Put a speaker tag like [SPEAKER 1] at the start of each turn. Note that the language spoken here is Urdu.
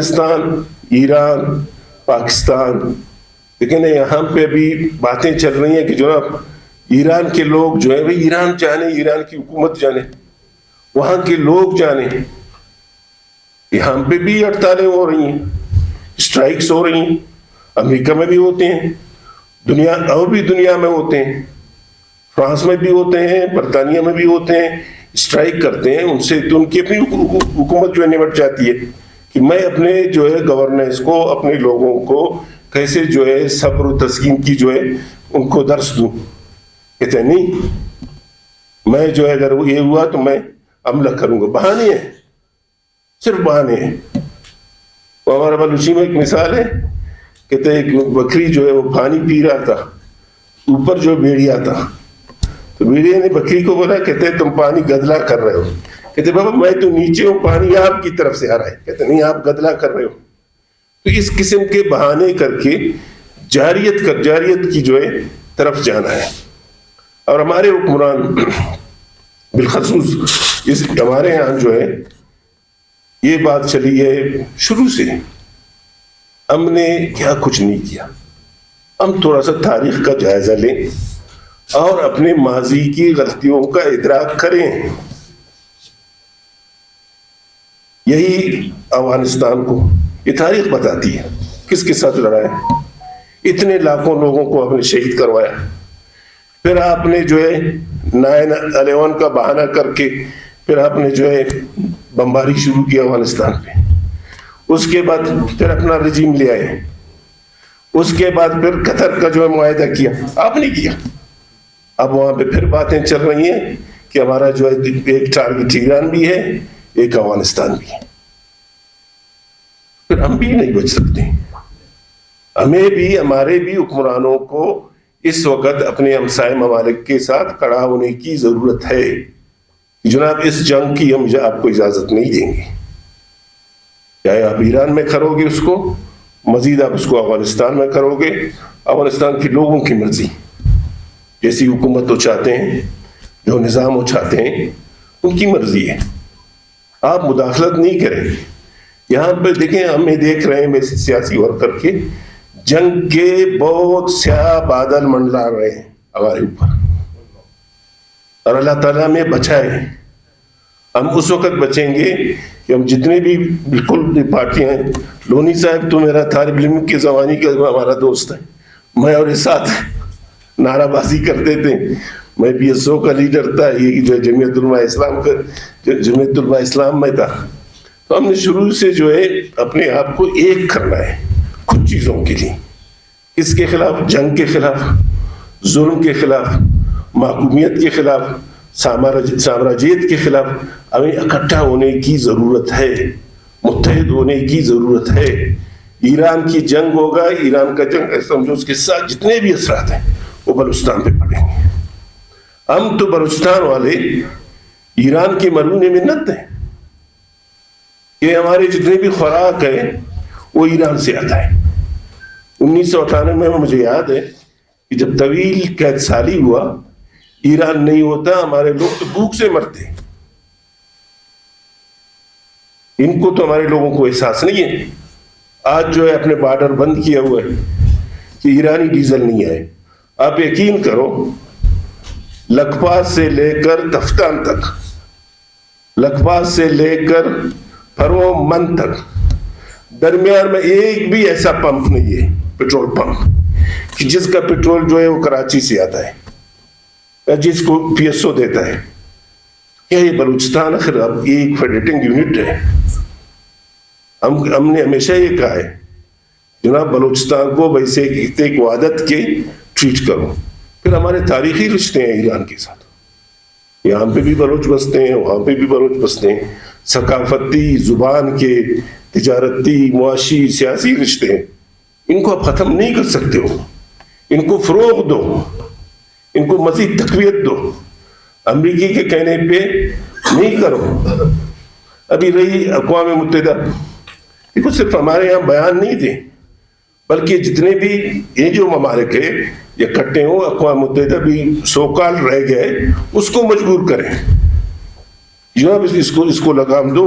[SPEAKER 1] افغانستان، ایران، پاکستان، لیکن یہاں پہ بھی باتیں چل رہی ہیں کہ جناب ایران کے لوگ جو ہے بھائی ایران جانے، ایران کی حکومت جانے، وہاں کے لوگ جانے. یہاں پہ بھی ہڑتالیں ہو رہی ہیں، اسٹرائکس ہو رہی ہیں، امریکہ میں بھی ہوتے ہیں، دنیا اور بھی دنیا میں ہوتے ہیں، فرانس میں بھی ہوتے ہیں، برطانیہ میں بھی ہوتے ہیں، اسٹرائک کرتے ہیں. ان سے تو ان کی اپنی حکومت جو ہے نمٹ جاتی ہے کہ میں اپنے جو ہے گورننس کو، اپنے لوگوں کو کیسے جو ہے صبر و تسکین کی جو ہے ان کو درس دوں. کہتے ہیں نہیں، میں جو ہے اگر یہ ہوا تو میں عمل کروں گا. بہانے ہیں، صرف بہانے ہیں. وہ ہمارا بلوچی میں ایک مثال ہے، کہتے ہیں ایک بکری جو ہے وہ پانی پی رہا تھا، اوپر جو بیڑیا تھا، تو بیڑیا نے بکری کو بولا، کہتے ہیں تم پانی گدلا کر رہے ہو. کہتے بابا میں تو نیچے ہوں، پانی آپ کی طرف سے آ رہا ہے. کہتے نہیں، آپ گدلا کر رہے ہو. تو اس قسم کے بہانے کر کے جاریت کی جو ہے طرف جانا ہے. اور ہمارے حکمران بالخصوص ہمارے ہاں جو ہے یہ بات چلی ہے شروع سے، ہم نے کیا کچھ نہیں کیا. ہم تھوڑا سا تاریخ کا جائزہ لیں اور اپنے ماضی کی غلطیوں کا ادراک کریں. یہی افغانستان کو یہ تاریخ بتاتی ہے کس کے ساتھ لڑا ہے. اتنے لاکھوں لوگوں کو آپ نے شہید کروایا، پھر آپ نے جو ہے 9/11 کا بہانہ کر کے پھر آپ نے جو ہے بمباری شروع کی افغانستان پہ. اس کے بعد پھر اپنا رجیم لے آئے، اس کے بعد پھر قطر کا جو ہے معاہدہ کیا، آپ نے کیا. اب وہاں پہ پھر باتیں چل رہی ہیں کہ ہمارا جو ہے ایک ٹارگٹ ایران بھی ہے، ایک افغانستان بھی ہے. پھر ہم بھی نہیں بچ سکتے. ہمیں بھی، ہمارے بھی حکمرانوں کو اس وقت اپنے ہمسائے ممالک کے ساتھ کھڑا ہونے کی ضرورت ہے. جناب اس جنگ کی ہم آپ کو اجازت نہیں دیں گے. چاہے آپ ایران میں کرو گے اس کو، مزید آپ اس کو افغانستان میں کرو گے. افغانستان کے لوگوں کی مرضی، جیسی حکومت وہ چاہتے ہیں، جو نظام وہ چاہتے ہیں، ان کی مرضی ہے. آپ مداخلت نہیں کریں. یہاں پہ دیکھیں، ہمیں دیکھ رہے ہیں سیاسی ورکر کے جنگ کے بہت سیاہ بادل منڈلا رہے ہیں ہمارے اوپر، اور اللہ تعالیٰ میں بچائے. ہم اس وقت بچیں گے کہ ہم جتنے بھی بالکل پارٹیاں ہیں. لونی صاحب تو میرا طالب علم کے زمانے کا ہمارا دوست ہے، میں اور اس ساتھ نعرہ بازی کرتے تھے. میں پی ایس او کا لیڈر تھا، یہ جو ہے جمعیت علماء اسلام میں تھا. تو ہم نے شروع سے جو ہے اپنے آپ کو ایک کرنا ہے کچھ چیزوں کے لیے. کس کے خلاف؟ جنگ کے خلاف، ظلم کے خلاف، محکومیت کے خلاف، سامراجیت کے خلاف. ہمیں اکٹھا ہونے کی ضرورت ہے، متحد ہونے کی ضرورت ہے. ایران کی جنگ ہوگا، ایران کا جنگ سمجھو اس کے ساتھ جتنے بھی اثرات ہیں وہ بلوچستان پہ پڑیں گے. ہم تو بلوچستان والے ایران کی مرہون منت ہیں کہ ہمارے جتنے بھی خوراک ہے وہ ایران سے آتا ہے. 1998 میں مجھے یاد ہے کہ جب طویل قید سالی ہوا، ایران نہیں ہوتا، ہمارے لوگ تو بھوک سے مرتے. ان کو تو ہمارے لوگوں کو احساس نہیں ہے. آج جو ہے اپنے بارڈر بند کیا ہوا ہے کہ ایرانی ڈیزل نہیں آئے. آپ یقین کرو، لکھپت سے لے کر تفتان تک، لکھپت سے لے کر پھرو من تک درمیان میں ایک بھی ایسا پمپ نہیں ہے، پیٹرول پمپ، کہ جس کا پیٹرول جو ہے وہ کراچی سے آتا ہے، جس کو پی ایس او دیتا ہے. کیا یہ بلوچستان آخر اب ایک فیڈریٹنگ یونٹ ہے؟ ہم نے ہمیشہ یہ کہا ہے جناب بلوچستان کو ویسے ایک وحدت کے ٹریٹ کرو. پھر ہمارے تاریخی رشتے ہیں ایران کے ساتھ، یہاں پہ بھی بلوچ بستے ہیں، وہاں پہ بھی بلوچ بستے ہیں. ثقافتی، زبان کے، تجارتی، معاشی، سیاسی رشتے ہیں. ان کو آپ ختم نہیں کر سکتے ہو. ان کو فروغ دو، ان کو مزید تقویت دو. امریکی کے کہنے پہ نہیں کرو. ابھی رہی اقوام متحدہ، دیکھو صرف ہمارے یہاں بیان نہیں دیں، بلکہ جتنے بھی یہ جو ممالک ہے اکٹھے ہوں، اقوام متحدہ بھی سوکال رہ گئے، اس کو مجبور کریں. جناب اس کو لگام دو.